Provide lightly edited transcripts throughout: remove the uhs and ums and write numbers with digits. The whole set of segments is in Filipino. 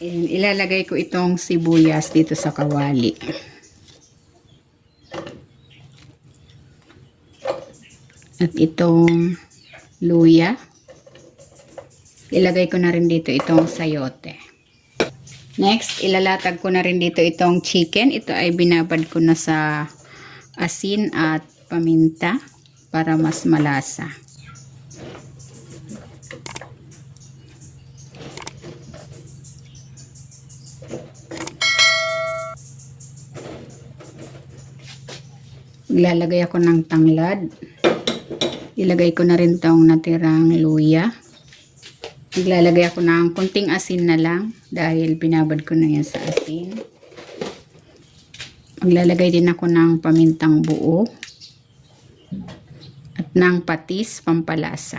And ilalagay ko itong sibuyas dito sa kawali. At itong luya. Ilagay ko na rin dito itong sayote. Next, ilalatag ko na rin dito itong chicken. Ito ay binabad ko na sa asin at paminta para mas malasa. Ilalagay ako ng tanglad. Ilagay ko na rin itong natirang luya. Iglalagay ako ng konting asin na lang dahil binabad ko na yan sa asin. Maglalagay din ako ng pamintang buo at ng patis pampalasa.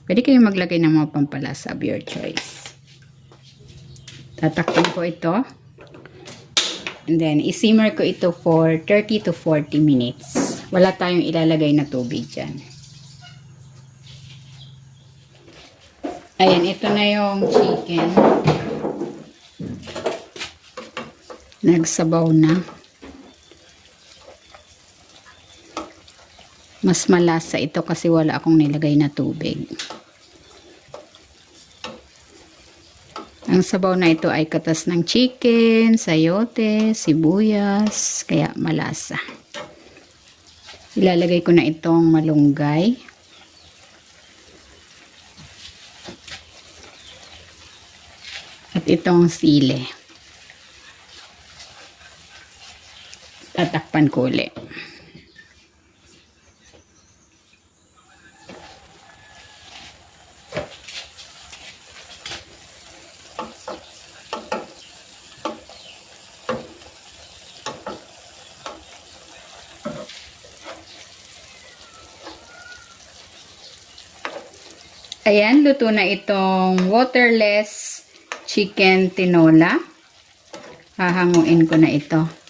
Pwede kayong maglagay ng mga pampalasa of your choice. Tatakpan ko ito. And then, isimmer ko ito for 30 to 40 minutes. Wala tayong ilalagay na tubig dyan. Ayan, ito na yung chicken. Nagsabaw na. Mas malasa ito kasi wala akong nilagay na tubig. Ang sabaw na ito ay katas ng chicken, sayote, sibuyas, kaya malasa. Ilalagay ko na itong malunggay. At itong sili. Tatakpan ko ulit. Ayan, luto na itong waterless chicken tinola. Hahanguin ko na ito.